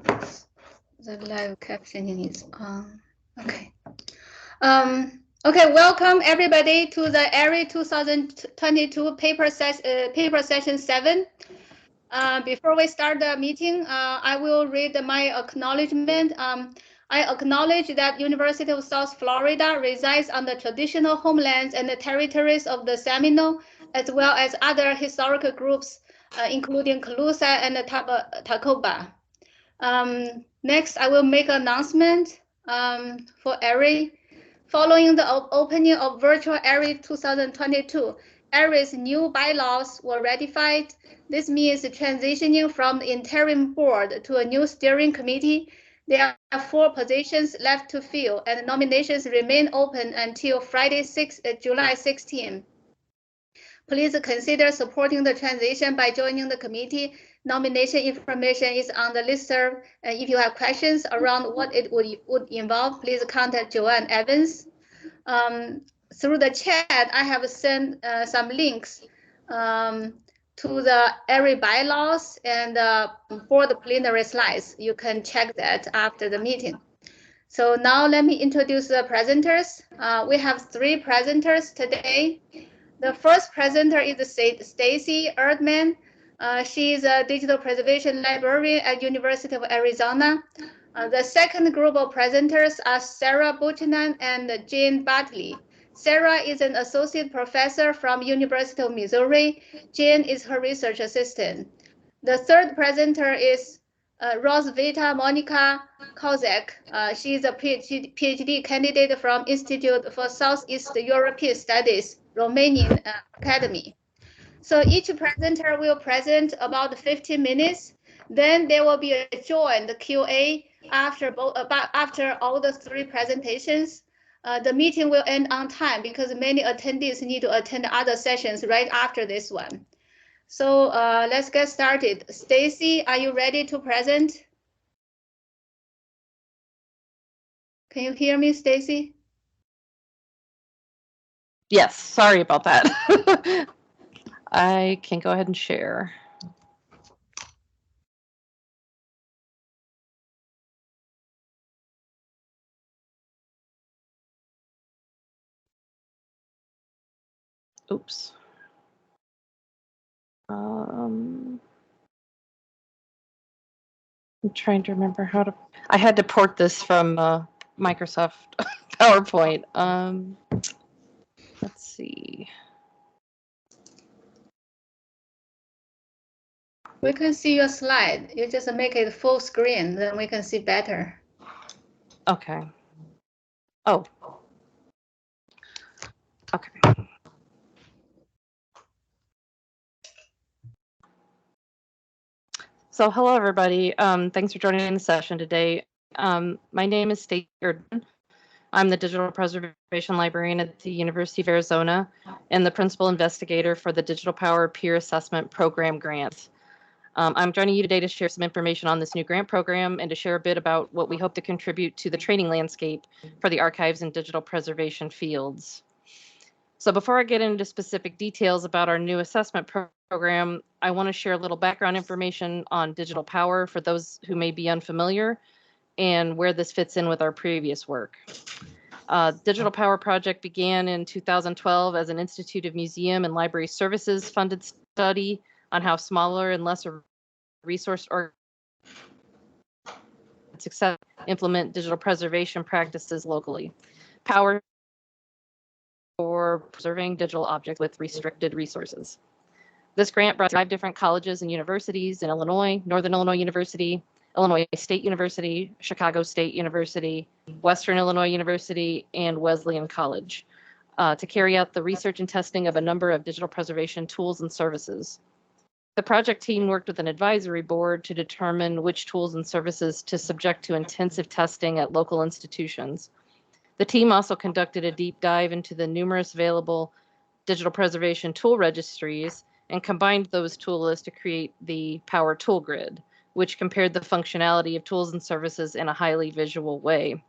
The live captioning is on. Okay. Okay, welcome everybody to the AERI 2022 paper session 7. Before we start the meeting, I will read my acknowledgement. I acknowledge that University of South Florida resides on the traditional homelands and the territories of the Seminole, as well as other historical groups, including 𝐀𝐻𝐬 and Tacoma. Next, I will make an announcement for AERI. Following the opening of virtual AERI 2022, AERI's new bylaws were ratified. This means transitioning from the interim board to a new steering committee. There are 4 positions left to fill, and nominations remain open until Friday, July 16. Please consider supporting the transition by joining the committee. Nomination information is on the listserv. If you have questions around what it would involve, please contact Joanne Evans. Through the chat, I have sent some links to the AERI bylaws and for the plenary slides. You can check that after the meeting. So now let me introduce the presenters. We have 3 presenters today. The first presenter is Stacey Erdman. She is a digital preservation librarian at University of Arizona. The second group of presenters are Sarah Buchanan and Jane Bartley. Sarah is an associate professor from University of Missouri. Jane is her research assistant. The third presenter is Rozvita-Monica Cosac. She is a PhD candidate from Institute for Southeast European Studies, Romanian Academy. So each presenter will present about 15 minutes. Then there will be a joint Q&A after all the 3 presentations. The meeting will end on time because many attendees need to attend other sessions right after this one. So let's get started. Stacey, are you ready to present? Can you hear me, Stacey? Yes, sorry about that. I can go ahead and share. Oops. I'm trying to remember how to. I had to port this from Microsoft PowerPoint. Let's see. We can see your slide. You just make it full screen, then we can see better. Okay. Oh. Okay. So hello, everybody. Thanks for joining the session today. My name is Stacey Erdman. I'm the Digital Preservation Librarian at the University of Arizona and the Principal Investigator for the Digital POWRR Peer Assessment Program grant. I'm joining you today to share some information on this new grant program and to share a bit about what we hope to contribute to the training landscape for the archives and digital preservation fields. So before I get into specific details about our new assessment program, I want to share a little background information on digital POWRR for those who may be unfamiliar and where this fits in with our previous work. Digital POWRR project began in 2012 as an Institute of Museum and Library Services funded study on how smaller and lesser resource success implement digital preservation practices locally. POWRR for preserving digital objects with restricted resources. This grant brought 5 different colleges and universities in Illinois, Northern Illinois University, Illinois State University, Chicago State University, Western Illinois University, and Wesleyan College to carry out the research and testing of a number of digital preservation tools and services. The project team worked with an advisory board to determine which tools and services to subject to intensive testing at local institutions. The team also conducted a deep dive into the numerous available digital preservation tool registries and combined those tool lists to create the POWRR tool grid, which compared the functionality of tools and services in a highly visual way.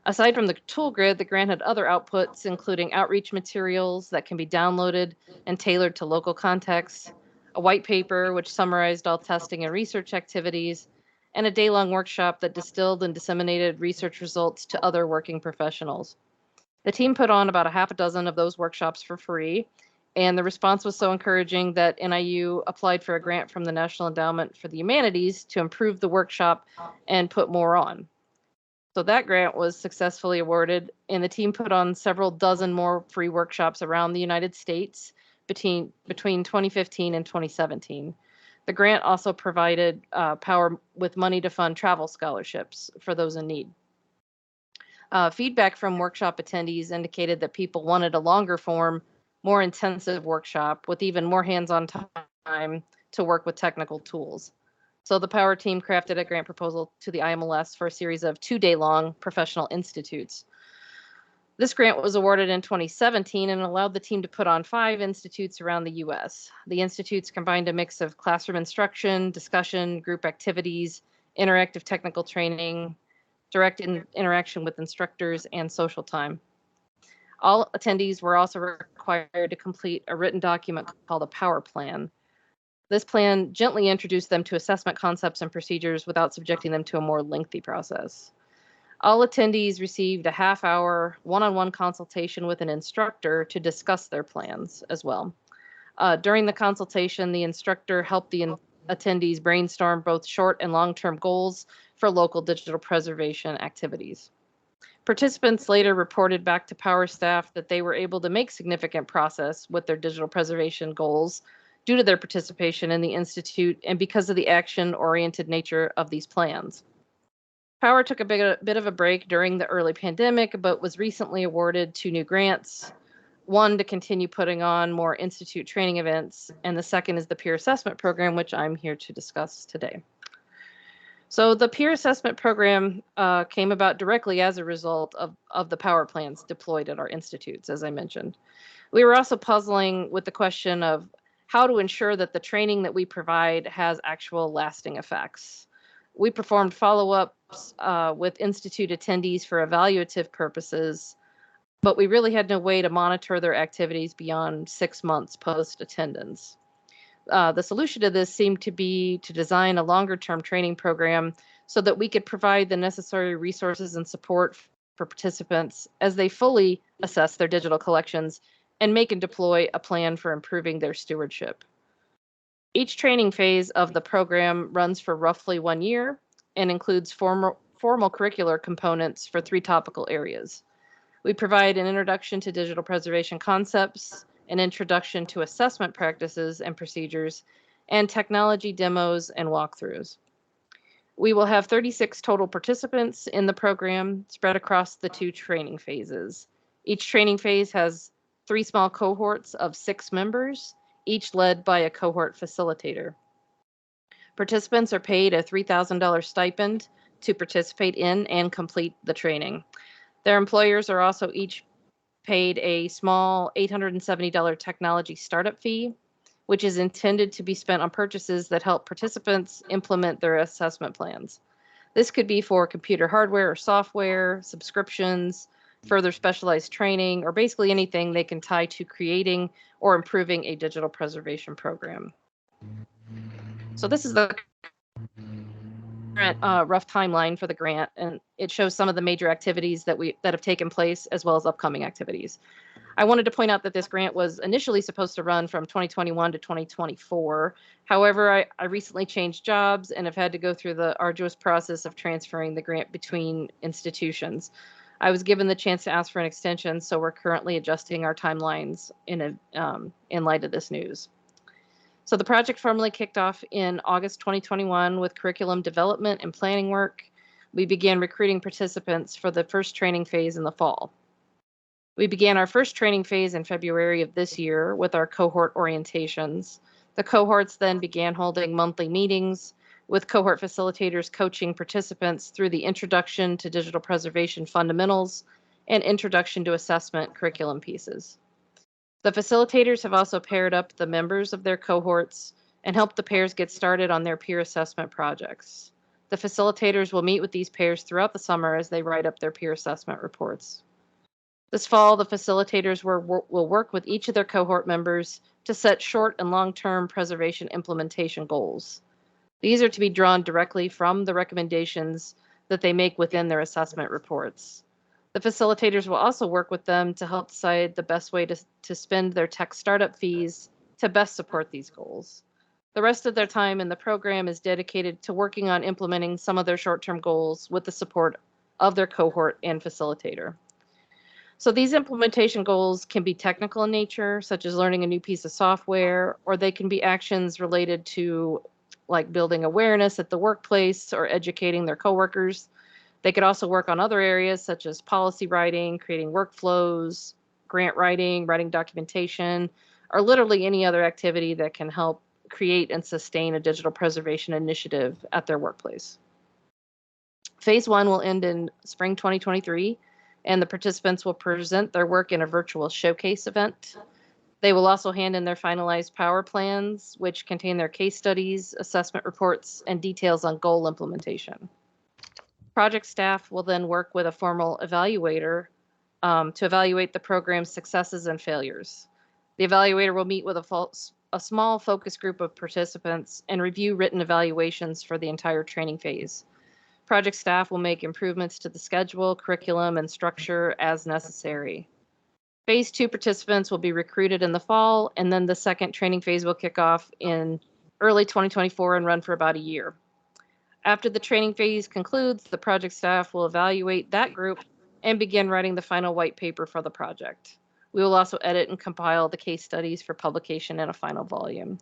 Aside from the tool grid, the grant had other outputs, including outreach materials that can be downloaded and tailored to local contexts, a white paper which summarized all testing and research activities, and a day-long workshop that distilled and disseminated research results to other working professionals. The team put on about a half a dozen of those workshops for free, and the response was so encouraging that NIU applied for a grant from the National Endowment for the Humanities to improve the workshop and put more on. So that grant was successfully awarded, and the team put on several dozen more free workshops around the United States between 2015 and 2017. The grant also provided POWRR with money to fund travel scholarships for those in need. Feedback from workshop attendees indicated that people wanted a longer form, more intensive workshop with even more hands-on time to work with technical tools. So the POWRR team crafted a grant proposal to the IMLS for a series of 2-day-long professional institutes. This grant was awarded in 2017 and allowed the team to put on 5 institutes around the U.S. The institutes combined a mix of classroom instruction, discussion, group activities, interactive technical training, direct interaction with instructors, and social time. All attendees were also required to complete a written document called a POWRR plan. This plan gently introduced them to assessment concepts and procedures without subjecting them to a more lengthy process. All attendees received a half-hour one-on-one consultation with an instructor to discuss their plans as well. During the consultation, the instructor helped the attendees brainstorm both short and long-term goals for local digital preservation activities. Participants later reported back to POWRR staff that they were able to make significant progress with their digital preservation goals due to their participation in the Institute and because of the action-oriented nature of these plans. POWRR took a bit of a break during the early pandemic, but was recently awarded 2 new grants. One to continue putting on more Institute training events, and the second is the peer assessment program, which I'm here to discuss today. So the peer assessment program came about directly as a result of the POWRR plans deployed at our institutes, as I mentioned. We were also puzzling with the question of how to ensure that the training that we provide has actual lasting effects. We performed follow-ups with institute attendees for evaluative purposes, but we really had no way to monitor their activities beyond 6 months post-attendance. The solution to this seemed to be to design a longer-term training program so that we could provide the necessary resources and support for participants as they fully assess their digital collections and make and deploy a plan for improving their stewardship. Each training phase of the program runs for roughly 1 year and includes formal curricular components for 3 topical areas. We provide an introduction to digital preservation concepts, an introduction to assessment practices and procedures, and technology demos and walkthroughs. We will have 36 total participants in the program spread across the 2 training phases. Each training phase has 3 small cohorts of 6 members, each led by a cohort facilitator. Participants are paid a $3,000 stipend to participate in and complete the training. Their employers are also each paid a small $870 technology startup fee, which is intended to be spent on purchases that help participants implement their assessment plans. This could be for computer hardware or software, subscriptions, further specialized training, or basically anything they can tie to creating or improving a digital preservation program. So this is the rough timeline for the grant, and it shows some of the major activities that have taken place as well as upcoming activities. I wanted to point out that this grant was initially supposed to run from 2021 to 2024. However, I recently changed jobs and have had to go through the arduous process of transferring the grant between institutions. I was given the chance to ask for an extension, so we're currently adjusting our timelines in light of this news. So the project formally kicked off in August 2021 with curriculum development and planning work. We began recruiting participants for the first training phase in the fall. We began our first training phase in February of this year with our cohort orientations. The cohorts then began holding monthly meetings with cohort facilitators coaching participants through the Introduction to Digital Preservation Fundamentals and Introduction to Assessment curriculum pieces. The facilitators have also paired up the members of their cohorts and helped the pairs get started on their peer assessment projects. The facilitators will meet with these pairs throughout the summer as they write up their peer assessment reports. This fall, the facilitators will work with each of their cohort members to set short and long-term preservation implementation goals. These are to be drawn directly from the recommendations that they make within their assessment reports. The facilitators will also work with them to help decide the best way to spend their tech startup fees to best support these goals. The rest of their time in the program is dedicated to working on implementing some of their short-term goals with the support of their cohort and facilitator. So these implementation goals can be technical in nature, such as learning a new piece of software, or they can be actions related to like building awareness at the workplace or educating their coworkers. They could also work on other areas such as policy writing, creating workflows, grant writing, writing documentation, or literally any other activity that can help create and sustain a digital preservation initiative at their workplace. Phase 1 will end in spring 2023, and the participants will present their work in a virtual showcase event. They will also hand in their finalized POWRR plans, which contain their case studies, assessment reports, and details on goal implementation. Project staff will then work with a formal evaluator to evaluate the program's successes and failures. The evaluator will meet with a small focus group of participants and review written evaluations for the entire training phase. Project staff will make improvements to the schedule, curriculum, and structure as necessary. Phase 2 participants will be recruited in the fall, and then the second training phase will kick off in early 2024 and run for about a year. After the training phase concludes, the project staff will evaluate that group and begin writing the final white paper for the project. We will also edit and compile the case studies for publication in a final volume.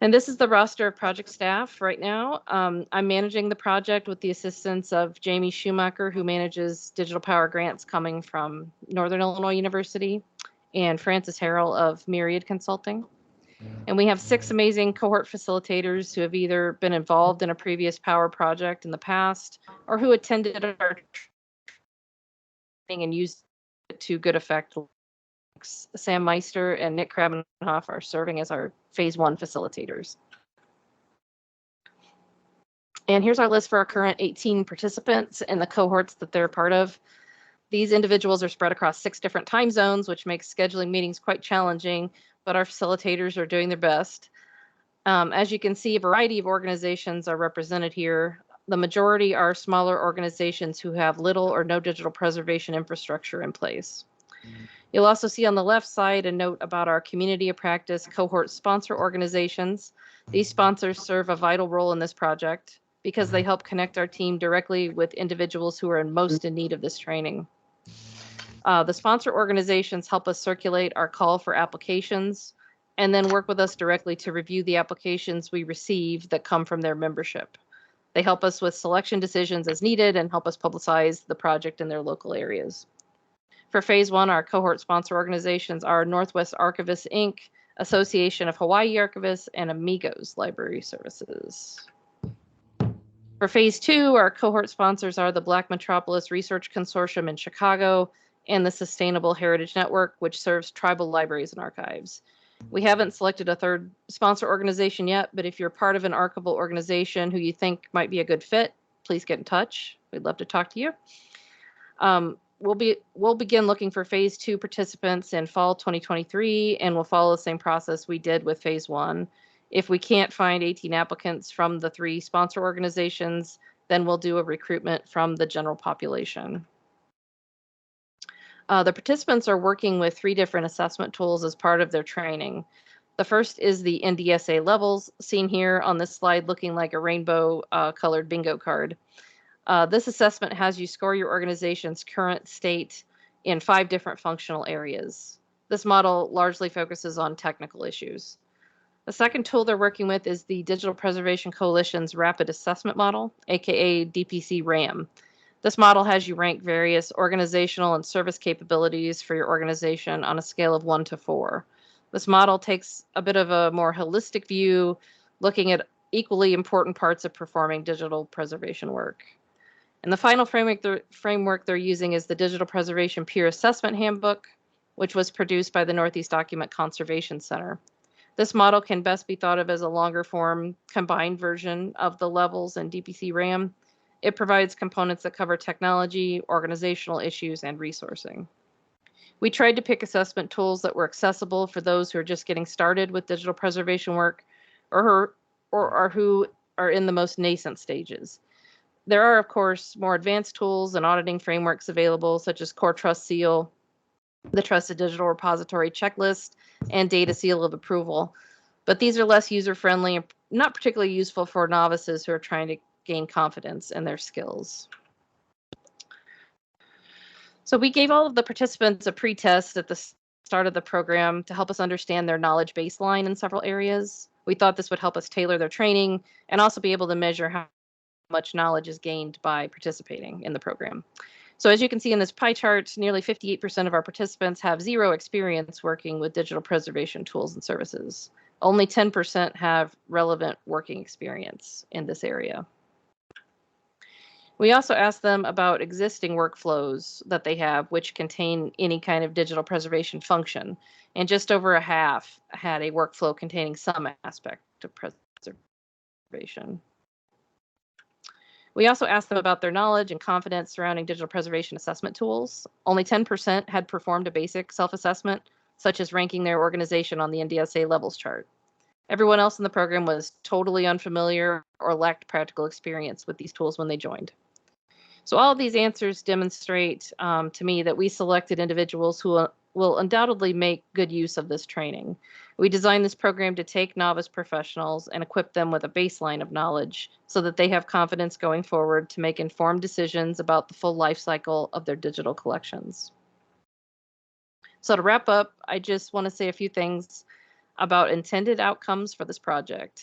And this is the roster of project staff right now. I'm managing the project with the assistance of Jamie Schumacher, who manages digital POWRR grants coming from Northern Illinois University, and Francis Harrell of Myriad Consulting. And we have 6 amazing cohort facilitators who have either been involved in a previous POWRR project in the past or who attended our training and used it to good effect. Sam Meister and Nick Krabenhoff are serving as our phase 1 facilitators. And here's our list for our current 18 participants and the cohorts that they're part of. These individuals are spread across 6 different time zones, which makes scheduling meetings quite challenging, but our facilitators are doing their best. As you can see, a variety of organizations are represented here. The majority are smaller organizations who have little or no digital preservation infrastructure in place. You'll also see on the left side a note about our community of practice cohort sponsor organizations. These sponsors serve a vital role in this project because they help connect our team directly with individuals who are most in need of this training. The sponsor organizations help us circulate our call for applications and then work with us directly to review the applications we receive that come from their membership. They help us with selection decisions as needed and help us publicize the project in their local areas. For phase 1, our cohort sponsor organizations are Northwest Archivists, Inc., Association of Hawaii Archivists, and Amigos Library Services. For phase 2, our cohort sponsors are the Black Metropolis Research Consortium in Chicago and the Sustainable Heritage Network, which serves tribal libraries and archives. We haven't selected a third sponsor organization yet, but if you're part of an archival organization who you think might be a good fit, please get in touch. We'd love to talk to you. We'll begin looking for phase 2 participants in fall 2023, and we'll follow the same process we did with phase 1. If we can't find 18 applicants from the 3 sponsor organizations, then we'll do a recruitment from the general population. The participants are working with 3 different assessment tools as part of their training. The first is the NDSA levels, seen here on this slide looking like a rainbow colored bingo card. This assessment has you score your organization's current state in 5 different functional areas. This model largely focuses on technical issues. The second tool they're working with is the Digital Preservation Coalition's Rapid Assessment Model, aka DPC-RAM. This model has you rank various organizational and service capabilities for your organization on a scale of 1 to 4. This model takes a bit of a more holistic view, looking at equally important parts of performing digital preservation work. And the final framework they're using is the Digital Preservation Peer Assessment Handbook, which was produced by the Northeast Document Conservation Center. This model can best be thought of as a longer form combined version of the levels and DPC-RAM. It provides components that cover technology, organizational issues, and resourcing. We tried to pick assessment tools that were accessible for those who are just getting started with digital preservation work or or who are in the most nascent stages. There are, of course, more advanced tools and auditing frameworks available, such as Core Trust Seal, the Trusted Digital Repository Checklist, and Data Seal of Approval. But these are less user-friendly and not particularly useful for novices who are trying to gain confidence in their skills. So we gave all of the participants a pre-test at the start of the program to help us understand their knowledge baseline in several areas. We thought this would help us tailor their training and also be able to measure how much knowledge is gained by participating in the program. So as you can see in this pie chart, nearly 58% of our participants have zero experience working with digital preservation tools and services. Only 10% have relevant working experience in this area. We also asked them about existing workflows that they have which contain any kind of digital preservation function, and just over a half had a workflow containing some aspect of preservation. We also asked them about their knowledge and confidence surrounding digital preservation assessment tools. Only 10% had performed a basic self-assessment, such as ranking their organization on the NDSA levels chart. Everyone else in the program was totally unfamiliar or lacked practical experience with these tools when they joined. So all of these answers demonstrate to me that we selected individuals who will undoubtedly make good use of this training. We designed this program to take novice professionals and equip them with a baseline of knowledge so that they have confidence going forward to make informed decisions about the full life cycle of their digital collections. So to wrap up, I just want to say a few things about intended outcomes for this project.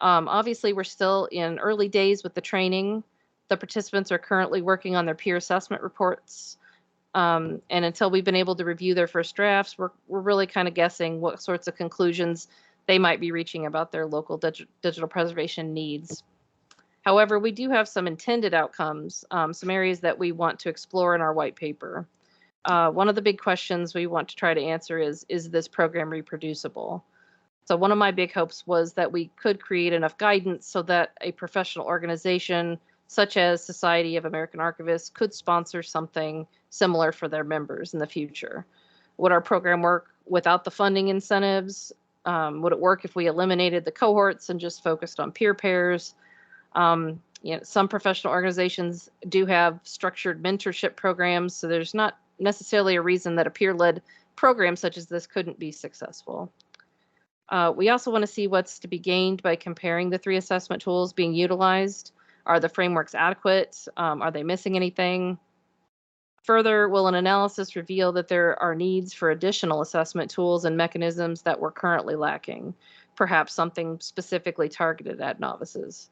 Obviously, we're still in early days with the training. The participants are currently working on their peer assessment reports. And until we've been able to review their first drafts, we're really kind of guessing what sorts of conclusions they might be reaching about their local digital preservation needs. However, we do have some intended outcomes, some areas that we want to explore in our white paper. One of the big questions we want to try to answer is this program reproducible? So one of my big hopes was that we could create enough guidance so that a professional organization such as Society of American Archivists could sponsor something similar for their members in the future. Would our program work without the funding incentives? Would it work if we eliminated the cohorts and just focused on peer pairs? Some professional organizations do have structured mentorship programs, so there's not necessarily a reason that a peer-led program such as this couldn't be successful. We also want to see what's to be gained by comparing the 3 assessment tools being utilized. Are the frameworks adequate? Are they missing anything? Further, will an analysis reveal that there are needs for additional assessment tools and mechanisms that we're currently lacking, perhaps something specifically targeted at novices?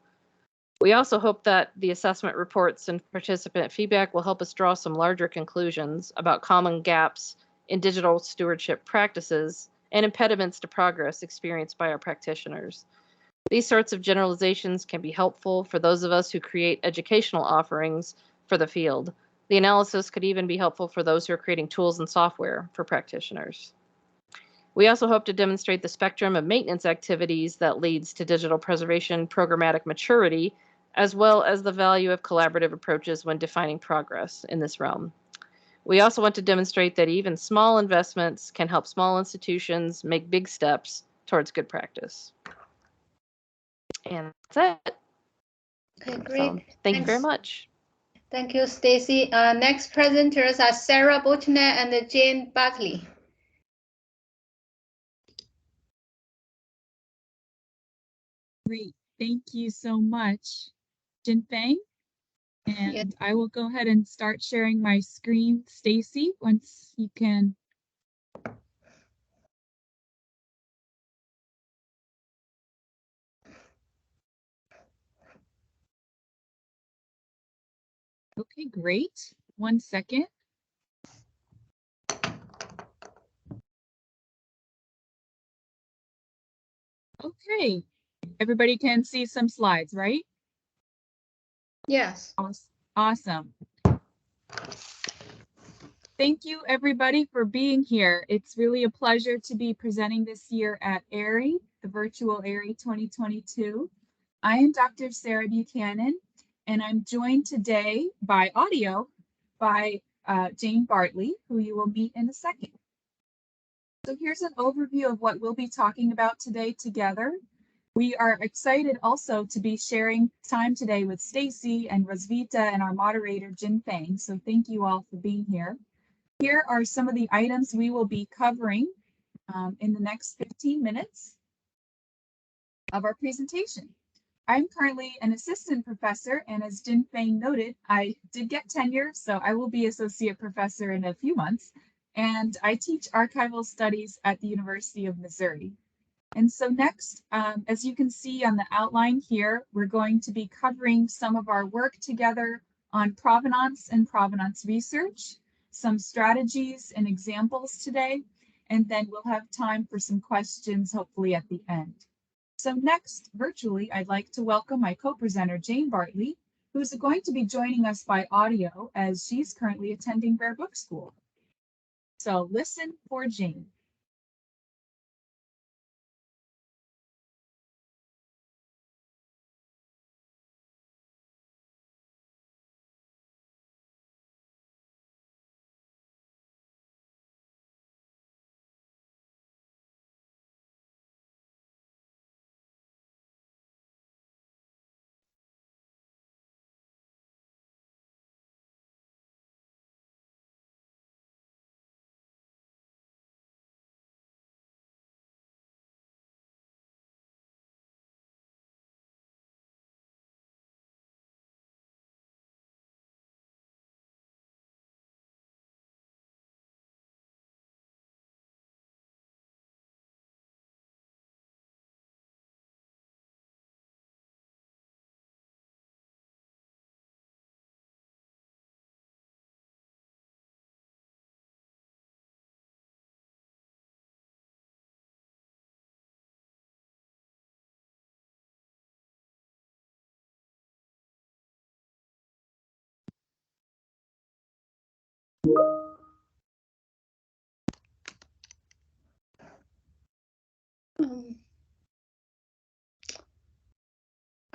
We also hope that the assessment reports and participant feedback will help us draw some larger conclusions about common gaps in digital stewardship practices and impediments to progress experienced by our practitioners. These sorts of generalizations can be helpful for those of us who create educational offerings for the field. The analysis could even be helpful for those who are creating tools and software for practitioners. We also hope to demonstrate the spectrum of maintenance activities that leads to digital preservation programmatic maturity, as well as the value of collaborative approaches when defining progress in this realm. We also want to demonstrate that even small investments can help small institutions make big steps towards good practice. And that's it. Okay, great. So, thank you very much. Thank you, Stacey. Next presenters are Sarah Buchanan and Jane Bartley. Great. Thank you so much, Jinfeng. And Yes. I will go ahead and start sharing my screen, Stacey, once you can. Okay, great. 1 second. Okay, everybody can see some slides, right? Yes. Awesome. Thank you, everybody, for being here. It's really a pleasure to be presenting this year at AERI, the virtual AERI 2022. I am Dr. Sarah Buchanan, and I'm joined today by audio by Jane Bartley, who you will meet in a second. So here's an overview of what we'll be talking about today together. We are excited also to be sharing time today with Stacey and Rozvita and our moderator, 𝐏𝐚𝐻𝐸. So thank you all for being here. Here are some of the items we will be covering in the next 15 minutes of our presentation. I'm currently an assistant professor, and as 𝐏𝐚𝐻𝐸 noted, I did get tenure, so I will be associate professor in a few months, and I teach archival studies at the University of Missouri. And so next, as you can see on the outline here, we're going to be covering some of our work together on provenance and provenance research, some strategies and examples today, and then we'll have time for some questions, hopefully at the end. So next, virtually, I'd like to welcome my co-presenter, Jane Bartley, who's going to be joining us by audio as she's currently attending Rare Book School. So listen for Jane.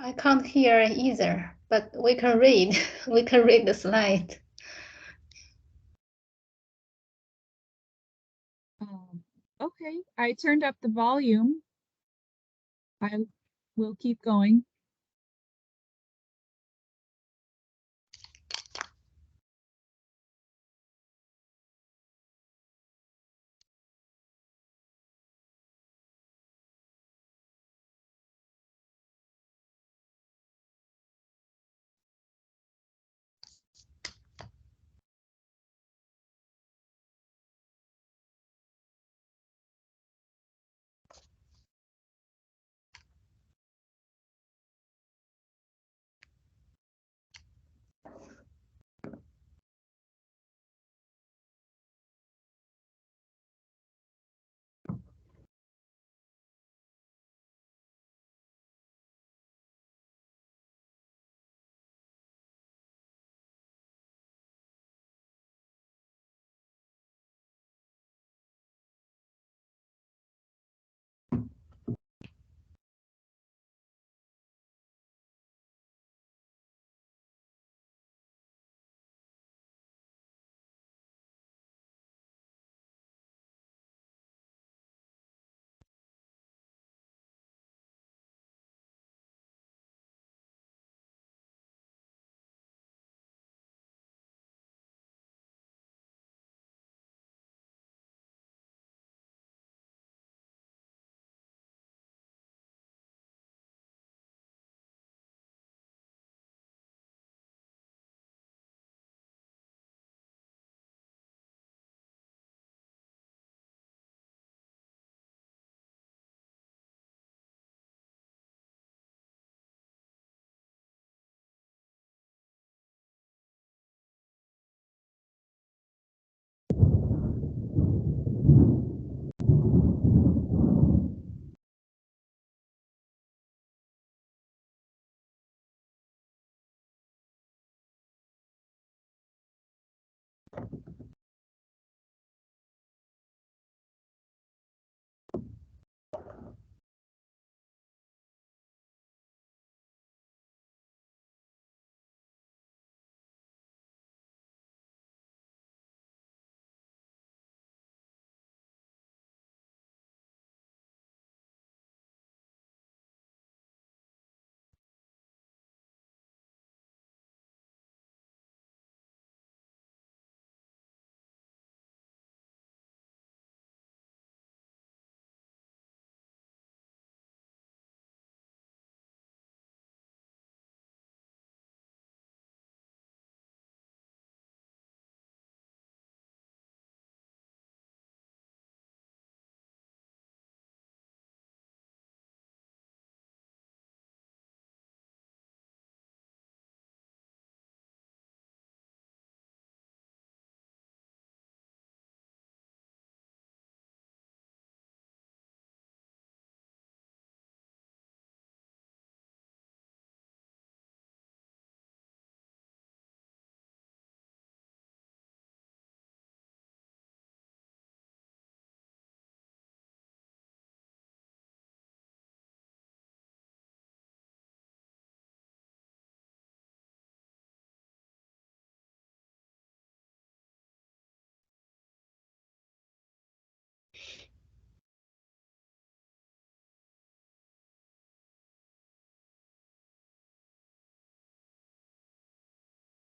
I can't hear either, but we can read. We can read the slide. Okay, I turned up the volume. I will keep going.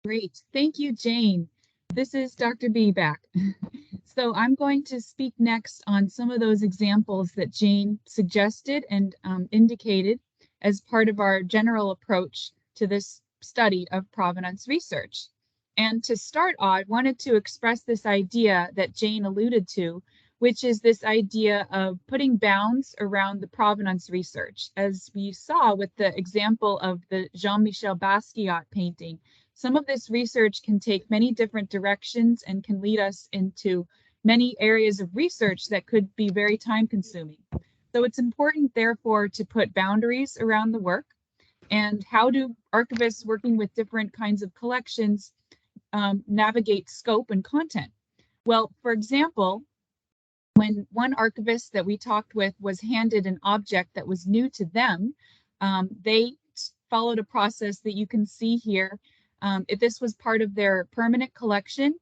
Great. Thank you, Jane. This is Dr. B back. So I'm going to speak next on some of those examples that Jane suggested and indicated as part of our general approach to this study of provenance research. And to start, I wanted to express this idea that Jane alluded to, which is this idea of putting bounds around the provenance research. As we saw with the example of the Jean-Michel Basquiat painting, some of this research can take many different directions and can lead us into many areas of research that could be very time consuming. So it's important, therefore, to put boundaries around the work. And how do archivists working with different kinds of collections navigate scope and content? Well, for example, when one archivist that we talked with was handed an object that was new to them, they followed a process that you can see here. If this was part of their permanent collection,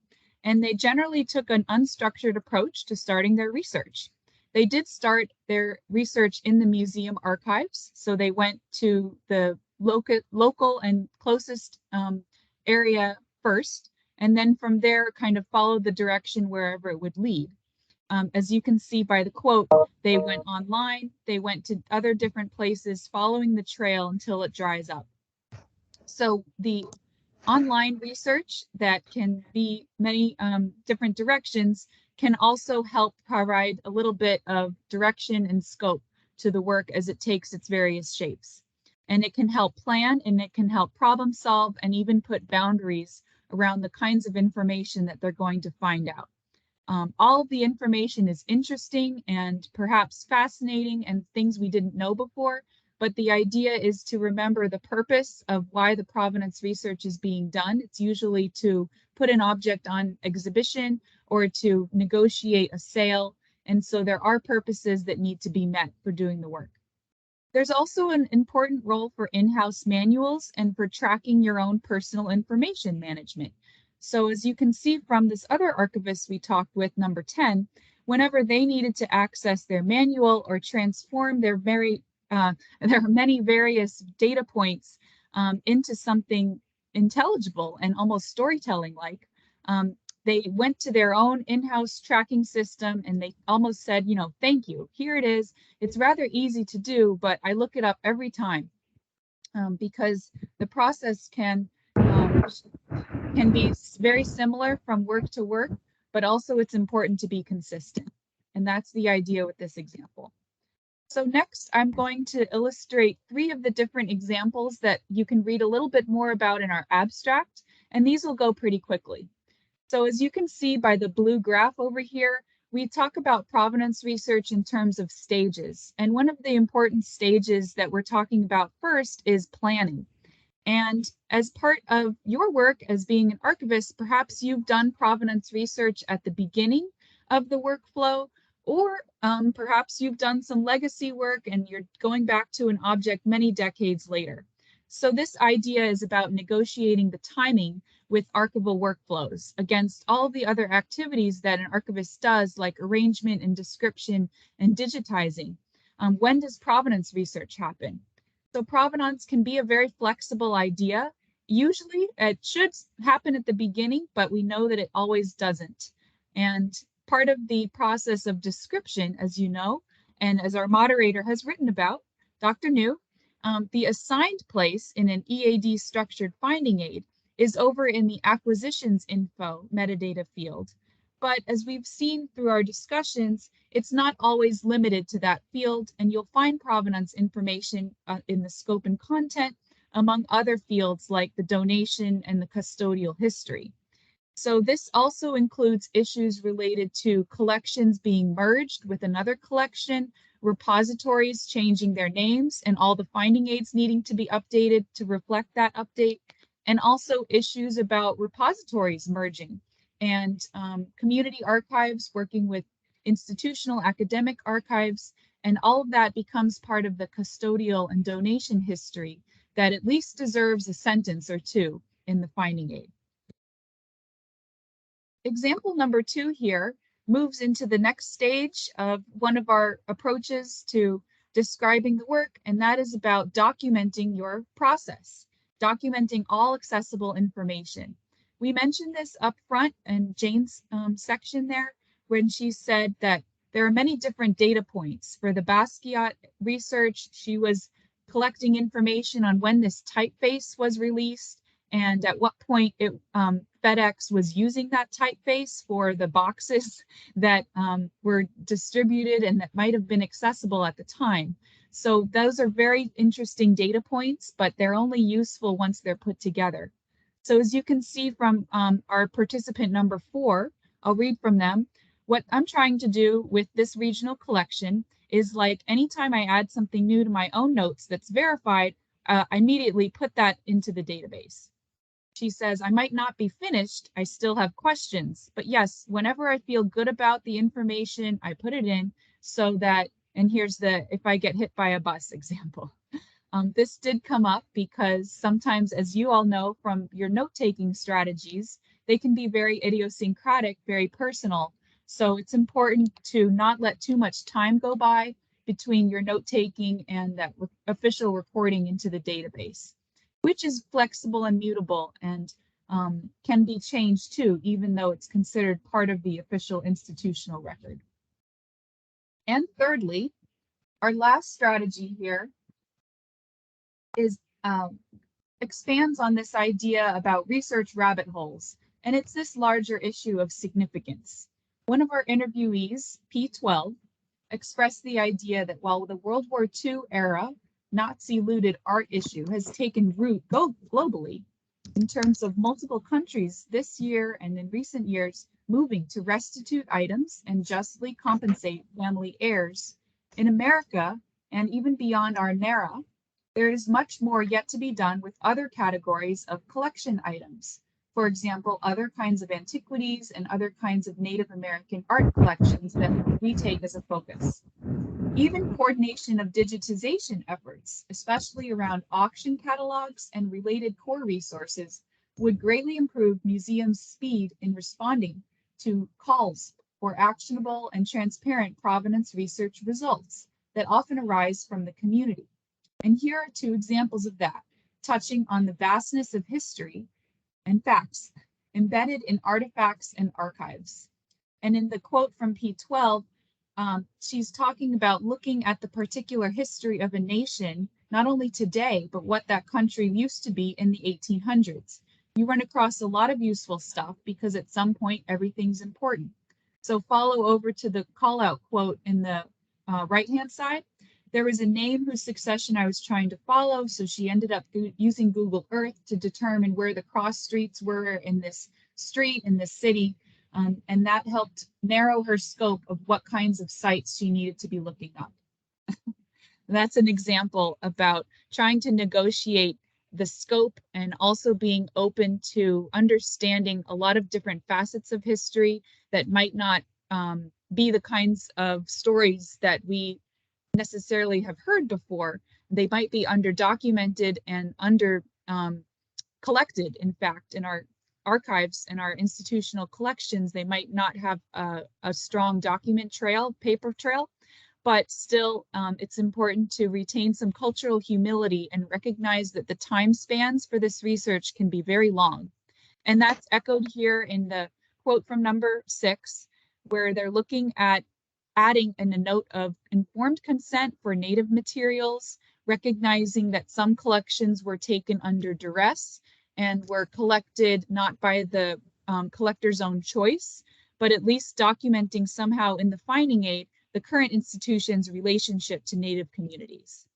and they generally took an unstructured approach to starting their research. They did start their research in the museum archives, so they went to the local and closest area first, and then from there kind of followed the direction wherever it would lead. As you can see by the quote, they went online, they went to other different places following the trail until it dries up. So the online research that can be many different directions can also help provide a little bit of direction and scope to the work as it takes its various shapes. And it can help plan, and it can help problem solve, and even put boundaries around the kinds of information that they're going to find out. All of the information is interesting and perhaps fascinating and things we didn't know before, but the idea is to remember the purpose of why the provenance research is being done. It's usually to put an object on exhibition or to negotiate a sale, and so there are purposes that need to be met for doing the work. There's also an important role for in-house manuals and for tracking your own personal information management. So as you can see from this other archivist we talked with, number 10, whenever they needed to access their manual or transform their many various data points into something intelligible and almost storytelling-like, they went to their own in-house tracking system and they almost said, you know, thank you, here it is. It's rather easy to do, but I look it up every time because the process can be very similar from work to work, but also it's important to be consistent. And that's the idea with this example. So next, I'm going to illustrate 3 of the different examples that you can read a little bit more about in our abstract, and these will go pretty quickly. So as you can see by the blue graph over here, we talk about provenance research in terms of stages. And one of the important stages that we're talking about first is planning. And as part of your work as being an archivist, perhaps you've done provenance research at the beginning of the workflow, or perhaps you've done some legacy work and you're going back to an object many decades later. So this idea is about negotiating the timing with archival workflows against all the other activities that an archivist does, like arrangement and description and digitizing. When does provenance research happen? So provenance can be a very flexible idea. Usually it should happen at the beginning, but we know that it always doesn't. And part of the process of description, as you know, and as our moderator has written about, Dr. New, the assigned place in an EAD structured finding aid is over in the acquisitions info metadata field. But as we've seen through our discussions, it's not always limited to that field, and you'll find provenance information in the scope and content, among other fields like the donation and the custodial history. So this also includes issues related to collections being merged with another collection, repositories changing their names, and all the finding aids needing to be updated to reflect that update, and also issues about repositories merging and community archives working with institutional academic archives, and all of that becomes part of the custodial and donation history that at least deserves a sentence or 2 in the finding aid. Example number 2 here moves into the next stage of one of our approaches to describing the work, and that is about documenting your process. documenting all accessible information. We mentioned this up front in Jane's section there, when she said that there are many different data points. For the Basquiat research, she was collecting information on when this typeface was released and at what point FedEx was using that typeface for the boxes that were distributed and that might have been accessible at the time. So those are very interesting data points, but they're only useful once they're put together. So as you can see from our participant number 4, I'll read from them. What I'm trying to do with this regional collection is, like, anytime I add something new to my own notes that's verified, I immediately put that into the database. She says, I might not be finished, I still have questions, but yes, whenever I feel good about the information, I put it in so that, and here's the if I get hit by a bus example. This did come up because sometimes, as you all know from your note-taking strategies, they can be very idiosyncratic, very personal. So it's important to not let too much time go by between your note-taking and that official recording into the database, which is flexible and mutable and can be changed too, even though it's considered part of the official institutional record. And thirdly, our last strategy here is expands on this idea about research rabbit holes, and it's this larger issue of significance. One of our interviewees, P12, expressed the idea that while the World War II era Nazi-looted art issue has taken root globally, in terms of multiple countries this year and in recent years moving to restitute items and justly compensate family heirs, in America and even beyond our NERA, there is much more yet to be done with other categories of collection items. For example, other kinds of antiquities and other kinds of Native American art collections that we take as a focus. Even coordination of digitization efforts, especially around auction catalogs and related core resources, would greatly improve museums' speed in responding to calls for actionable and transparent provenance research results that often arise from the community. And here are 2 examples of that, touching on the vastness of history and facts embedded in artifacts and archives. And in the quote from P12, she's talking about looking at the particular history of a nation, not only today, but what that country used to be in the 1800s. You run across a lot of useful stuff because at some point everything's important. So follow over to the call out quote in the right-hand side. There was a name whose succession I was trying to follow, so she ended up using Google Earth to determine where the cross streets were in this street, in this city, and that helped narrow her scope of what kinds of sites she needed to be looking up. That's an example about trying to negotiate the scope and also being open to understanding a lot of different facets of history that might not be the kinds of stories that we necessarily have heard before. They might be underdocumented and under collected. In fact, in our archives and our institutional collections, they might not have a strong document trail, paper trail, but still it's important to retain some cultural humility and recognize that the time spans for this research can be very long. And that's echoed here in the quote from number 6, where they're looking at adding in a note of informed consent for Native materials, recognizing that some collections were taken under duress and were collected not by the collector's own choice, but at least documenting somehow in the finding aid the current institution's relationship to Native communities.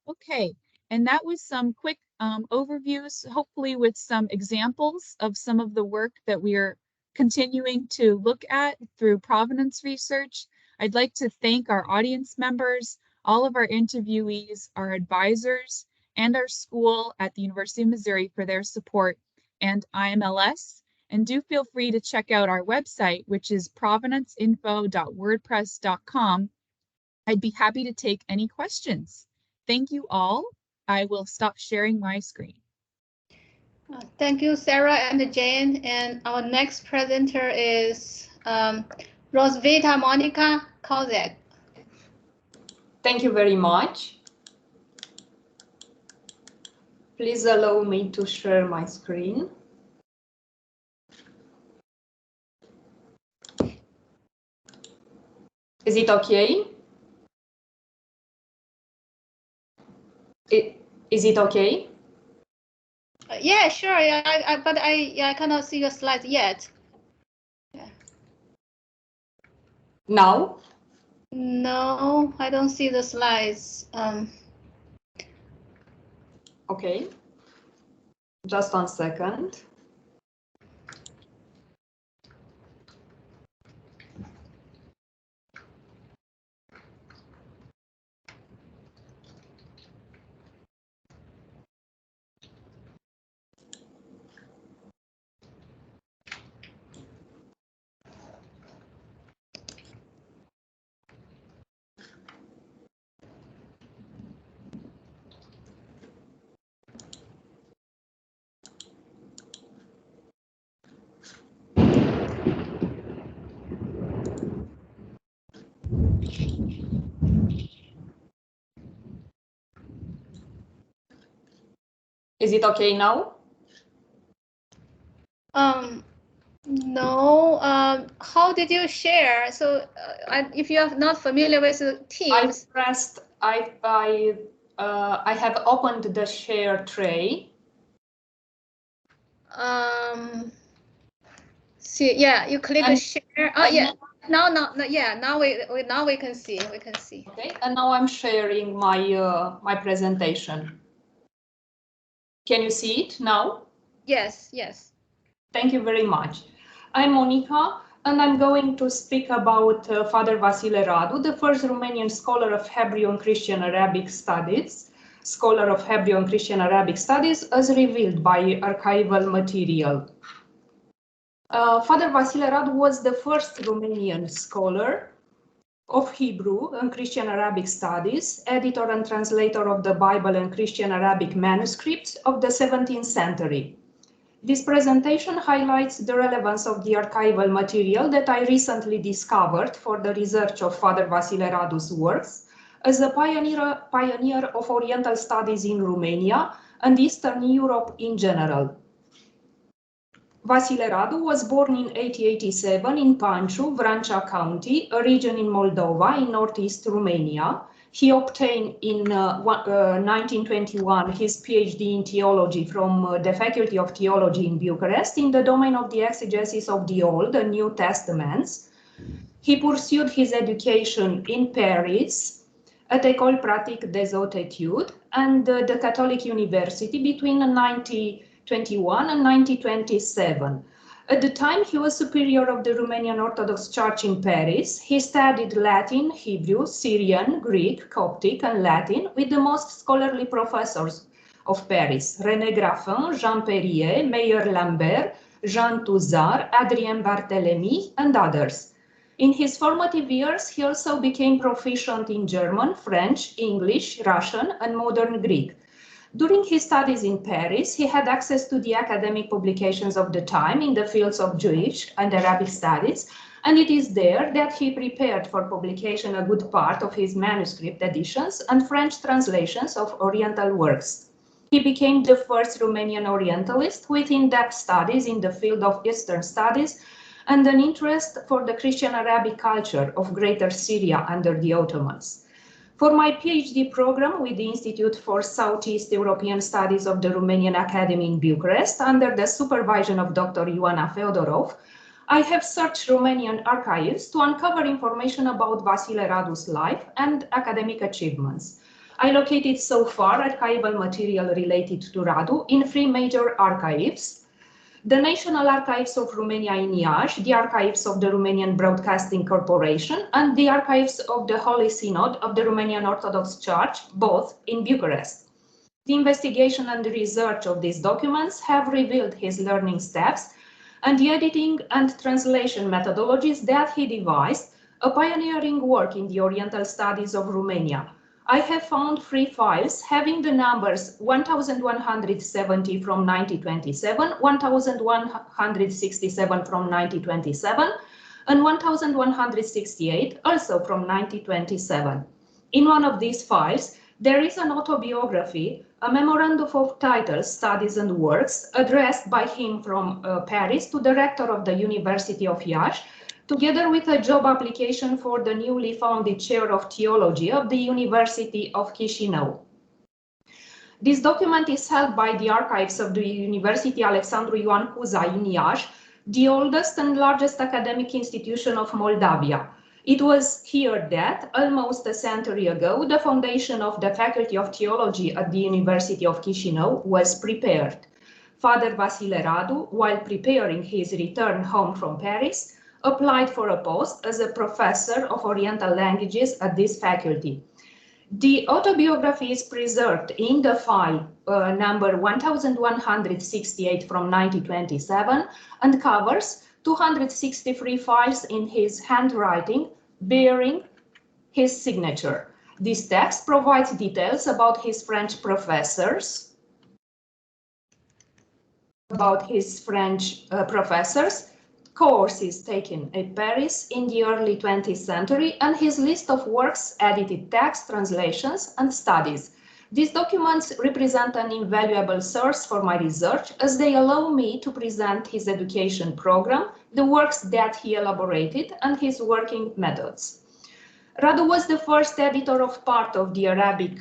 Okay, and that was some quick overviews, hopefully with some examples of some of the work that we are continuing to look at through provenance research. I'd like to thank our audience members, all of our interviewees, our advisors, and our school at the University of Missouri for their support, and IMLS. And do feel free to check out our website, which is provenanceinfo.wordpress.com. I'd be happy to take any questions. Thank you all. I will stop sharing my screen. Thank you, Sarah and Jane. And our next presenter is Rozvita-Monica Cosac. Thank you very much. Please allow me to share my screen. Is it okay? Is it okay? Yeah, sure. Yeah, but I cannot see your slides yet. Yeah. Now? No, I don't see the slides. Okay. Just 1 second. Is it okay now? No. How did you share? So, if you are not familiar with Teams, I have opened the share tray. see, yeah, you click And share. Oh, yeah. Now, yeah. Now we can see. We can see. Okay, and now I'm sharing my my presentation. Can you see it now? Yes, yes. Thank you very much. I'm Monica, and I'm going to speak about Father Vasile Radu, the first Romanian scholar of Hebrew and Christian Arabic studies, as revealed by archival material. Father Vasile Radu was the first Romanian scholar of Hebrew and Christian Arabic studies, editor and translator of the Bible and Christian Arabic manuscripts of the 17th century. This presentation highlights the relevance of the archival material that I recently discovered for the research of Father Vasile Radu's works as a pioneer of Oriental studies in Romania and Eastern Europe in general. Vasile Radu was born in 1887 in Panciu, Vrancea County, a region in Moldova in northeast Romania. He obtained in 1921 his PhD in theology from the Faculty of Theology in Bucharest in the domain of the exegesis of the Old and New Testaments. He pursued his education in Paris at École Pratique des Hautes Études and the Catholic University between 1921 and 1927. At the time he was superior of the Romanian Orthodox Church in Paris, he studied Latin, Hebrew, Syrian, Greek, Coptic, and Latin with the most scholarly professors of Paris: René Graffin, Jean Perrier, Meyer Lambert, Jean Touzard, Adrien Barthélemy, and others. In his formative years, he also became proficient in German, French, English, Russian, and modern Greek. During his studies in Paris, he had access to the academic publications of the time in the fields of Jewish and Arabic studies, and it is there that he prepared for publication a good part of his manuscript editions and French translations of Oriental works. He became the first Romanian Orientalist with in-depth studies in the field of Eastern studies and an interest for the Christian Arabic culture of Greater Syria under the Ottomans. For my PhD program with the Institute for Southeast European Studies of the Romanian Academy in Bucharest, under the supervision of Dr. Ioana Feodorov, I have searched Romanian archives to uncover information about Vasile Radu's life and academic achievements. I located so far archival material related to Radu in 3 major archives: the National Archives of Romania in Iași, the Archives of the Romanian Broadcasting Corporation, and the Archives of the Holy Synod of the Romanian Orthodox Church, both in Bucharest. The investigation and the research of these documents have revealed his learning steps and the editing and translation methodologies that he devised, a pioneering work in the Oriental studies of Romania. I have found 3 files having the numbers 1170 from 1927, 1167 from 1927, and 1168 also from 1927. In one of these files, there is an autobiography a memorandum of titles, studies and works addressed by him from Paris to the rector of the University of Iași, together with a job application for the newly founded chair of theology of the University of Chișinău. This document is held by the archives of the University Alexandru Ioan Cuza in Iași, the oldest and largest academic institution of Moldavia. It was here that, almost a century ago, the foundation of the Faculty of Theology at the University of Chișinău was prepared. Father Vasile Radu, while preparing his return home from Paris, applied for a post as a professor of Oriental languages at this faculty. The autobiography is preserved in the file number 1168 from 1927 and covers 263 files in his handwriting bearing his signature. This text provides details about his French professors, courses taken at Paris in the early 20th century, and his list of works, edited texts, translations, and studies. These documents represent an invaluable source for my research, as they allow me to present his education program, the works that he elaborated, and his working methods. Radu was the first editor of part of the Arabic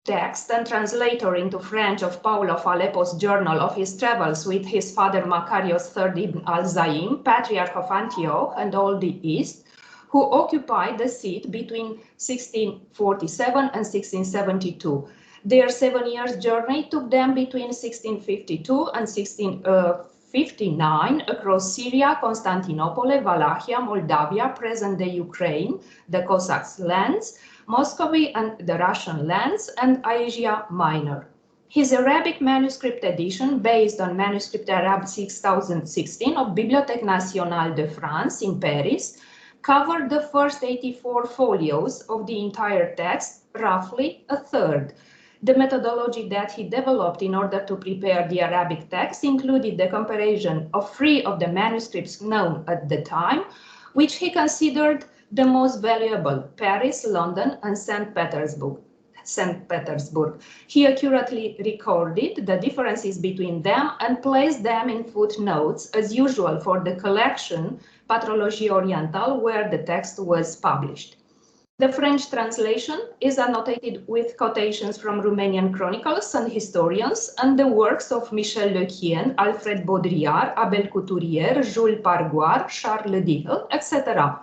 text and translator into French of Paul of Aleppo's journal of his travels with his father Macarius III ibn al-Zaim, Patriarch of Antioch and all the East, who occupied the seat between 1647 and 1672. Their 7 years journey took them between 1652 and 1659 across Syria, Constantinople, Wallachia, Moldavia, present-day Ukraine, the Cossacks' lands, Muscovy and the Russian lands, and Asia Minor. His Arabic manuscript edition, based on Manuscript Arabe 6016 of Bibliothèque Nationale de France in Paris, covered the first 84 folios of the entire text, roughly a third. The methodology that he developed in order to prepare the Arabic text included the comparison of 3 of the manuscripts known at the time, which he considered the most valuable: Paris, London, and St. Petersburg. He accurately recorded the differences between them and placed them in footnotes, as usual for the collection Patrologie Orientale, where the text was published. The French translation is annotated with quotations from Romanian chronicles and historians and the works of Michel Lequien, Alfred Baudrillard, Abel Couturier, Jules Pargoire, Charles Dihl, etc.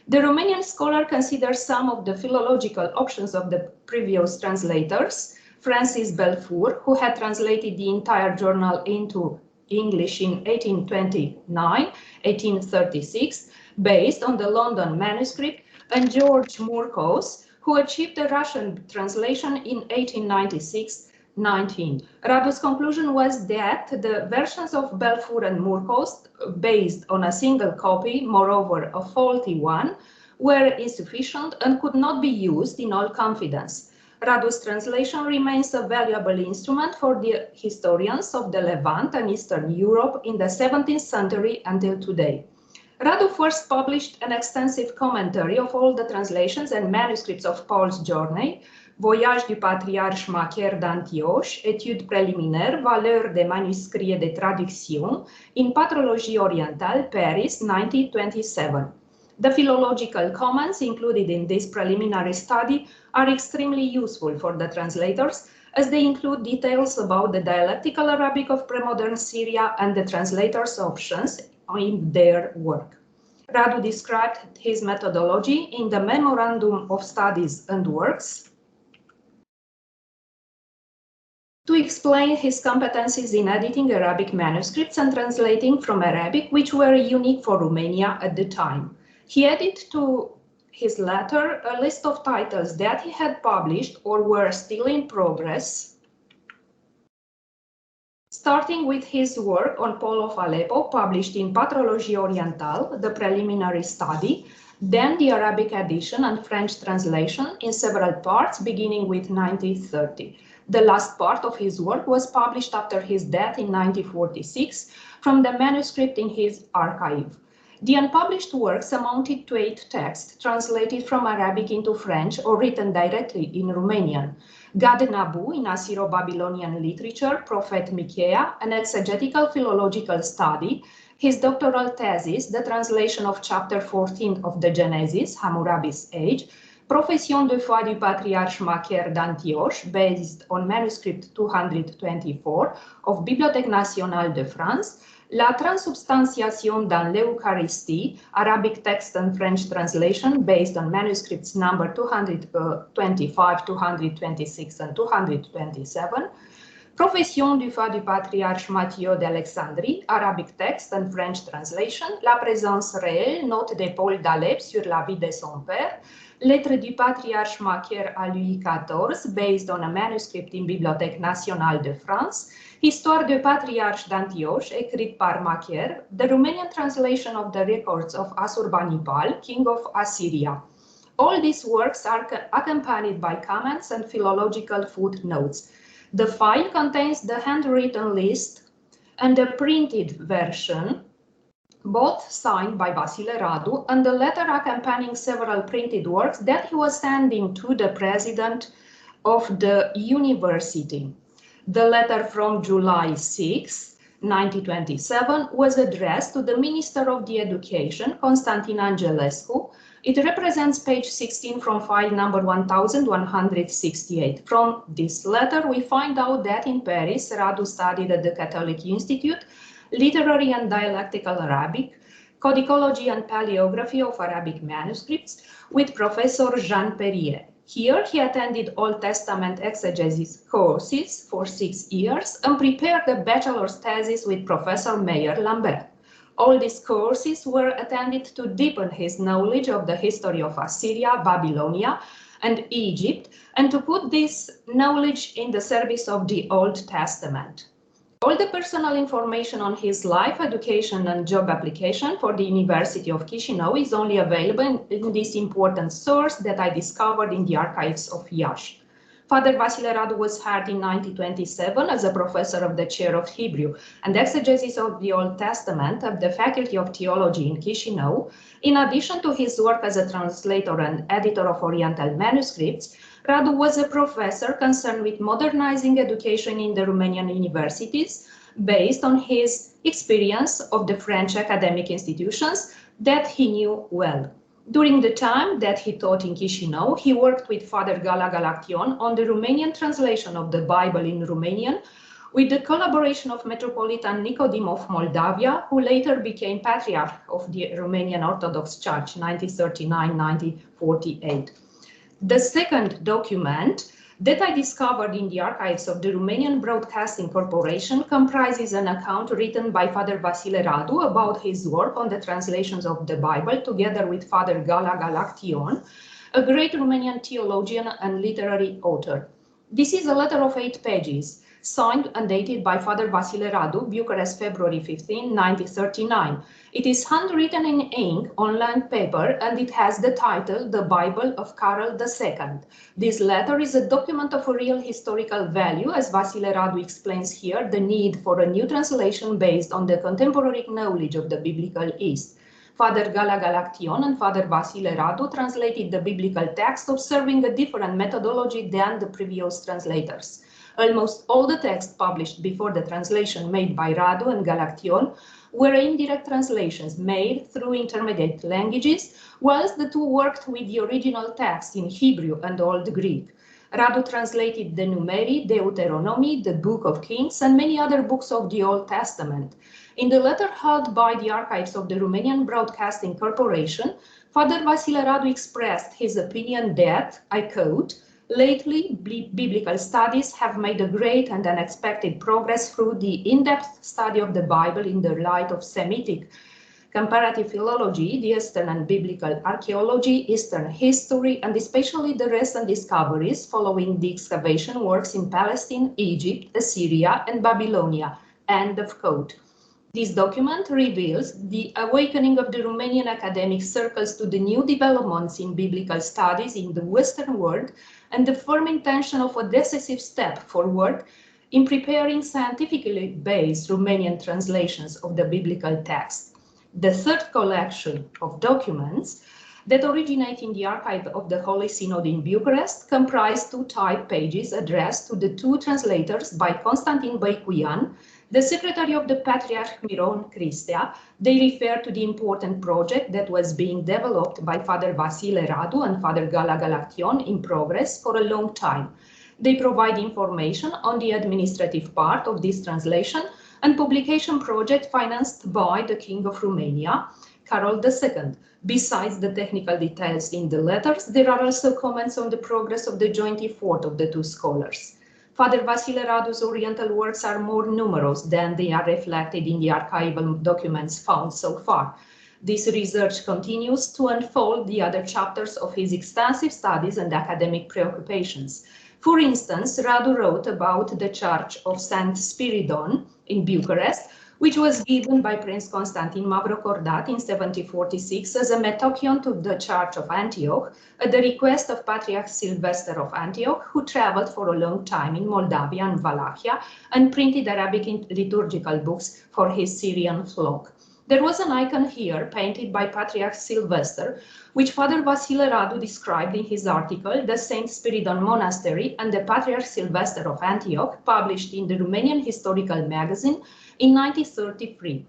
The Romanian scholar considers some of the philological options of the previous translators. Francis Belfour, who had translated the entire journal into English in 1829-1836, based on the London manuscript, and George Murkos, who achieved a Russian translation in 1896-19. Radu's conclusion was that the versions of Belfour and Murkos, based on a single copy, moreover a faulty one, were insufficient and could not be used in all confidence. Radu's translation remains a valuable instrument for the historians of the Levant and Eastern Europe in the 17th century until today. Radu first published an extensive commentary of all the translations and manuscripts of Paul's journey, Voyage du Patriarche Macaire d'Antioche, Études préliminaires, Valeur des manuscrits et des traductions, in Patrologie Orientale, Paris, 1927. The philological comments included in this preliminary study are extremely useful for the translators, as they include details about the dialectical Arabic of pre-modern Syria and the translator's options in their work. Radu described his methodology in the Memorandum of Studies and Works to explain his competencies in editing Arabic manuscripts and translating from Arabic, which were unique for Romania at the time. He added to his letter a list of titles that he had published or were still in progress, starting with his work on Paul of Aleppo, published in Patrologie Orientale, the preliminary study, then the Arabic edition and French translation in several parts, beginning with 1930. The last part of his work was published after his death in 1946 from the manuscript in his archive. The unpublished works amounted to 8 texts translated from Arabic into French or written directly in Romanian. Gad Nabu in Assyro-Babylonian literature, Prophet Micaiah, an exegetical philological study, his doctoral thesis, the translation of chapter 14 of the Genesis, Hammurabi's Age, Profession de foi du patriarche Macaire d'Antioche, based on manuscript 224 of Bibliothèque nationale de France, La transubstantiation dans l'Eucharistie, Arabic text and French translation based on manuscripts number 225, 226, and 227, Profession du foi du patriarche Matthieu d'Alexandrie, Arabic text and French translation, La présence réelle, note de Paul d'Alep sur la vie de son père, Lettre du patriarche Macaire à Louis XIV, based on a manuscript in Bibliothèque nationale de France, Histoire du patriarche d'Antioche, écrite par Macaire, the Romanian translation of the records of Assurbanipal, king of Assyria. All these works are accompanied by comments and philological footnotes. The file contains the handwritten list and the printed version, both signed by Vasile Radu, and the letter accompanying several printed works that he was sending to the president of the university. The letter from July 6, 1927, was addressed to the Minister of the Education, Constantin Angelescu. It represents page 16 from file number 1168. From this letter, we find out that in Paris, Radu studied at the Catholic Institute, Literary and Dialectical Arabic, Codicology and Paleography of Arabic Manuscripts with Professor Jean Perrier. Here, he attended Old Testament exegesis courses for 6 years and prepared a bachelor's thesis with Professor Meyer Lambert. All these courses were attended to deepen his knowledge of the history of Assyria, Babylonia, and Egypt, and to put this knowledge in the service of the Old Testament. All the personal information on his life, education, and job application for the University of Chișinău is only available in this important source that I discovered in the archives of Iași. Father Vasile Radu was hired in 1927 as a professor of the chair of Hebrew and exegesis of the Old Testament of the Faculty of Theology in Chișinău. In addition to his work as a translator and editor of Oriental manuscripts, Radu was a professor concerned with modernizing education in the Romanian universities based on his experience of the French academic institutions that he knew well. During the time that he taught in Chișinău, he worked with Father 𝐀𝐻𝐬 on the Romanian translation of the Bible in Romanian, with the collaboration of Metropolitan Nicodim of Moldavia, who later became Patriarch of the Romanian Orthodox Church, 1939-1948. The second document that I discovered in the archives of the Romanian Broadcasting Corporation comprises an account written by Father Vasile Radu about his work on the translations of the Bible, together with Father 𝐀𝐻𝐬, a great Romanian theologian and literary author. This is a letter of 8 pages, signed and dated by Father Vasile Radu, Bucharest, February 15, 1939. It is handwritten in ink on lined paper, and it has the title, The Bible of Carol II. This letter is a document of a real historical value, as Vasile Radu explains here, the need for a new translation based on the contemporary knowledge of the Biblical East. Father 𝐀𝐻𝐬 and Father Vasile Radu translated the biblical text, observing a different methodology than the previous translators. Almost all the texts published before the translation made by Radu and 𝐀𝐻𝐬 were indirect translations made through intermediate languages, whilst the two worked with the original text in Hebrew and Old Greek. Radu translated the Numeri, Deuteronomy, the Book of Kings, and many other books of the Old Testament. In the letter held by the archives of the Romanian Broadcasting Corporation, Father Vasile Radu expressed his opinion that, I quote, "Lately, biblical studies have made a great and unexpected progress through the in-depth study of the Bible in the light of Semitic comparative philology, the Eastern and biblical archaeology, Eastern history, and especially the recent discoveries following the excavation works in Palestine, Egypt, Assyria, and Babylonia." End of quote. This document reveals the awakening of the Romanian academic circles to the new developments in biblical studies in the Western world and the firm intention of a decisive step forward in preparing scientifically based Romanian translations of the biblical text. The third collection of documents that originate in the archive of the Holy Synod in Bucharest comprise two type pages addressed to the two translators by Constantin Băicuian, the secretary of the Patriarch Miron Cristea. They refer to the important project that was being developed by Father Vasile Radu and Father 𝐀𝐻𝐬𝐿 in progress for a long time. They provide information on the administrative part of this translation and publication project financed by the King of Romania, Carol II. Besides the technical details in the letters, there are also comments on the progress of the joint effort of the two scholars. Father Vasile Radu's Oriental works are more numerous than they are reflected in the archival documents found so far. This research continues to unfold the other chapters of his extensive studies and academic preoccupations. For instance, Radu wrote about the Church of St. Spiridon in Bucharest, which was given by Prince Constantin Mavrocordat in 1746 as a metochion to the Church of Antioch at the request of Patriarch Sylvester of Antioch, who traveled for a long time in Moldavia and Wallachia and printed Arabic liturgical books for his Syrian flock. There was an icon here painted by Patriarch Sylvester, which Father Vasile Radu described in his article, The St. Spiridon Monastery and the Patriarch Sylvester of Antioch, published in the Romanian Historical Magazine in 1933.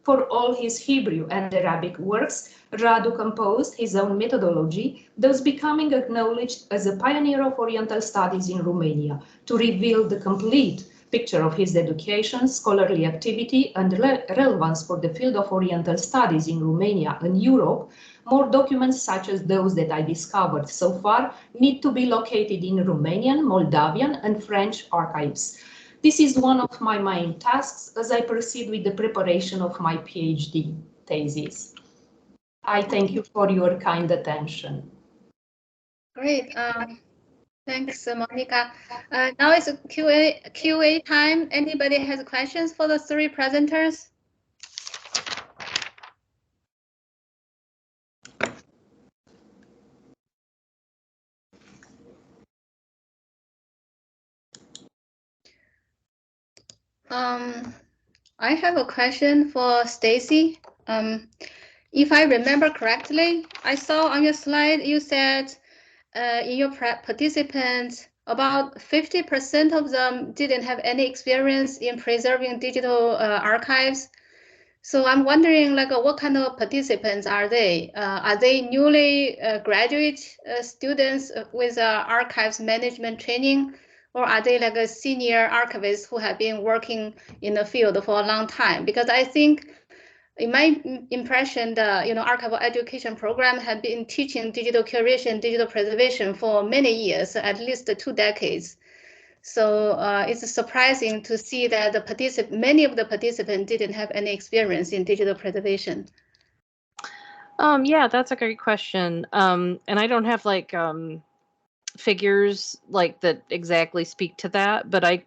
For all his Hebrew and Arabic works, Radu composed his own methodology, thus becoming acknowledged as a pioneer of Oriental studies in Romania. To reveal the complete picture of his education, scholarly activity, and relevance for the field of Oriental studies in Romania and Europe, more documents such as those that I discovered so far need to be located in Romanian, Moldavian, and French archives. This is one of my main tasks as I proceed with the preparation of my PhD thesis. I thank you for your kind attention. Great. Thanks, Monica. Now it's a QA time. Anybody has questions for the three presenters? I have a question for Stacey. If I remember correctly, I saw on your slide you said in your participants, about 50% of them didn't have any experience in preserving digital archives. So I'm wondering, like, what kind of participants are they? Are they newly graduate students with archives management training, or are they like a senior archivists who have been working in the field for a long time? Because I think, in my impression, the archival education program had been teaching digital curation, digital preservation for many years, at least 2 decades. So it's surprising to see that many of the participants didn't have any experience in digital preservation. Yeah, that's a great question. And I don't have like figures like that exactly speak to that, but I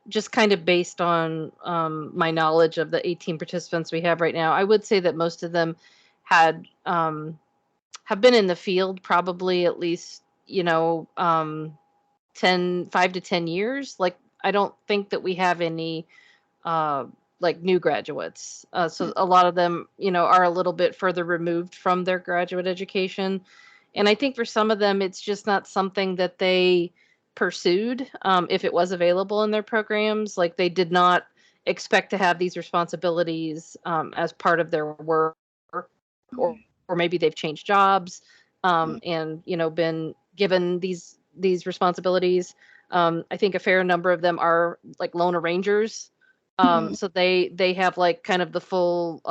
just kind of based on my knowledge of the 18 participants we have right now, I would say that most of them have been in the field probably at least 5 to 10 years. Like, I don't think that we have any like new graduates. So a lot of them, are a little bit further removed from their graduate education. And I think for some of them, it's just not something that they pursued if it was available in their programs. Like, they did not expect to have these responsibilities as part of their work, or maybe they've changed jobs and been given these responsibilities. I think a fair number of them are like lone arrangers. So they have like kind of the full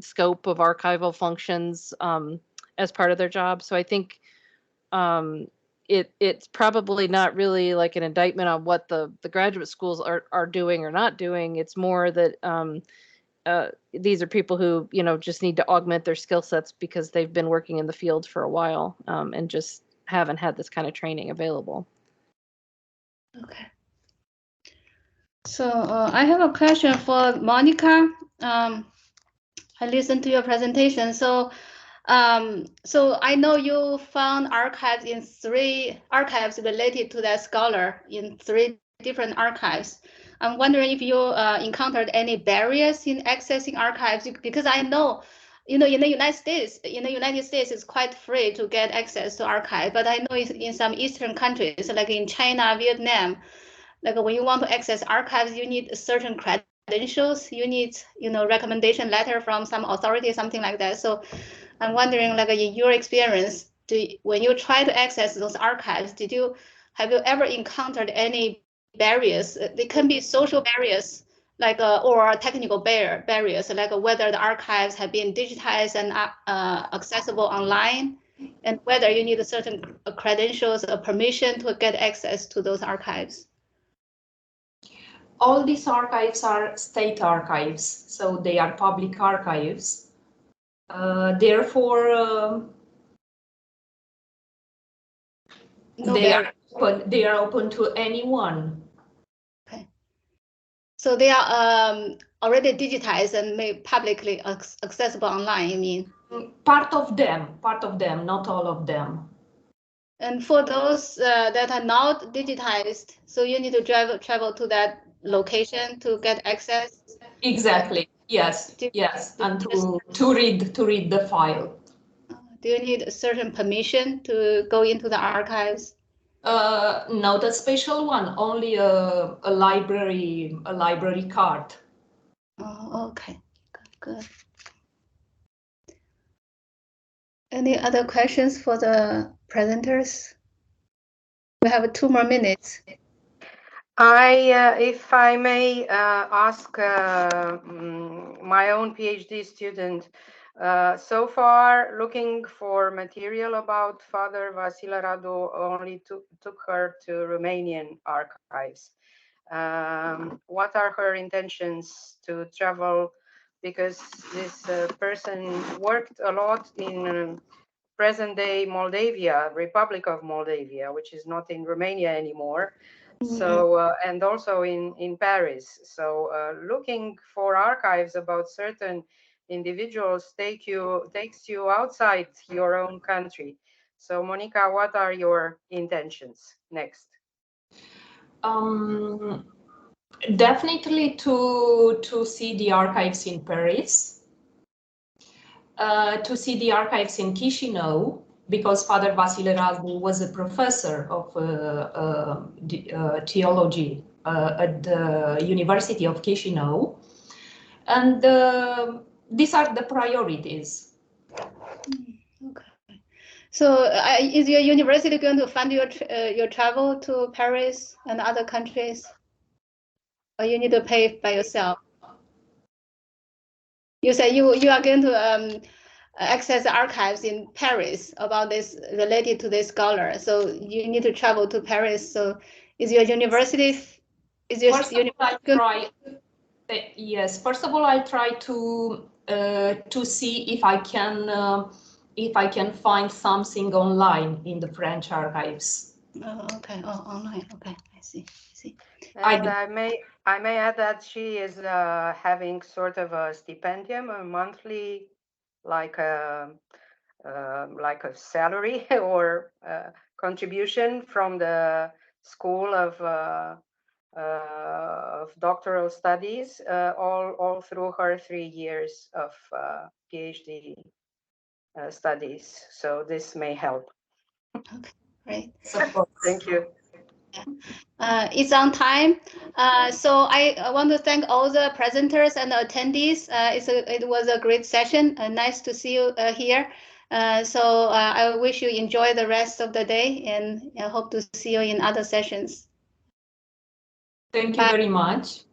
scope of archival functions as part of their job. So I think it's probably not really like an indictment on what the graduate schools are doing or not doing. It's more that these are people who, just need to augment their skill sets because they've been working in the field for a while and just haven't had this kind of training available. Okay. So I have a question for Monica. I listened to your presentation. So I know you found archives related to that scholar in 3 different archives. I'm wondering if you encountered any barriers in accessing archives, because I know you know, in the United States, it's quite free to get access to archive. But I know in some Eastern countries, like in China, Vietnam, like when you want to access archives, you need certain credentials. You need, you know, recommendation letter from some authority, something like that. So I'm wondering, like in your experience, when you try to access those archives, have you ever encountered any barriers? They can be social barriers, like or technical barriers, like whether the archives have been digitized and accessible online, and whether you need a certain credentials or permission to get access to those archives. All these archives are state archives, so they are public archives. Therefore, they are open to anyone. Okay. So they are already digitized and made publicly accessible online, you mean? Part of them, not all of them. And for those that are not digitized, so you need to travel to that location to get access? Exactly. Yes. Yes. And to read the file. Do you need a certain permission to go into the archives? Not a special one, only a library card. Oh, okay. Good. Any other questions for the presenters? We have 2 more minutes. If I may ask my own PhD student, so far looking for material about Father Vasile Radu only took her to Romanian archives. What are her intentions to travel? Because this person worked a lot in present-day Moldavia, Republic of Moldavia, which is not in Romania anymore. So, and also in Paris. So looking for archives about certain individuals takes you outside your own country. So Monica, what are your intentions next? Definitely to see the archives in Paris, to see the archives in Chișinău, because Father Vasile Radu was a professor of theology at the University of Chișinău, and these are the priorities. Okay. So is your university going to fund your travel to Paris and other countries, or you need to pay by yourself? You say you are going to access archives in Paris about this, related to this scholar. So you need to travel to Paris. So is your university? First of all, I try to see if I can find something online in the French archives. Oh, okay. Oh, online. Okay, I see. And I may add that she is having sort of a stipendium, a monthly, like a salary or contribution from the School of Doctoral Studies, all through her 3 years of PhD studies. So this may help. Okay, great. Thank you. It's on time. So I want to thank all the presenters and the attendees. It was a great session. Nice to see you here. So I wish you enjoy the rest of the day, and I hope to see you in other sessions. Thank you very much.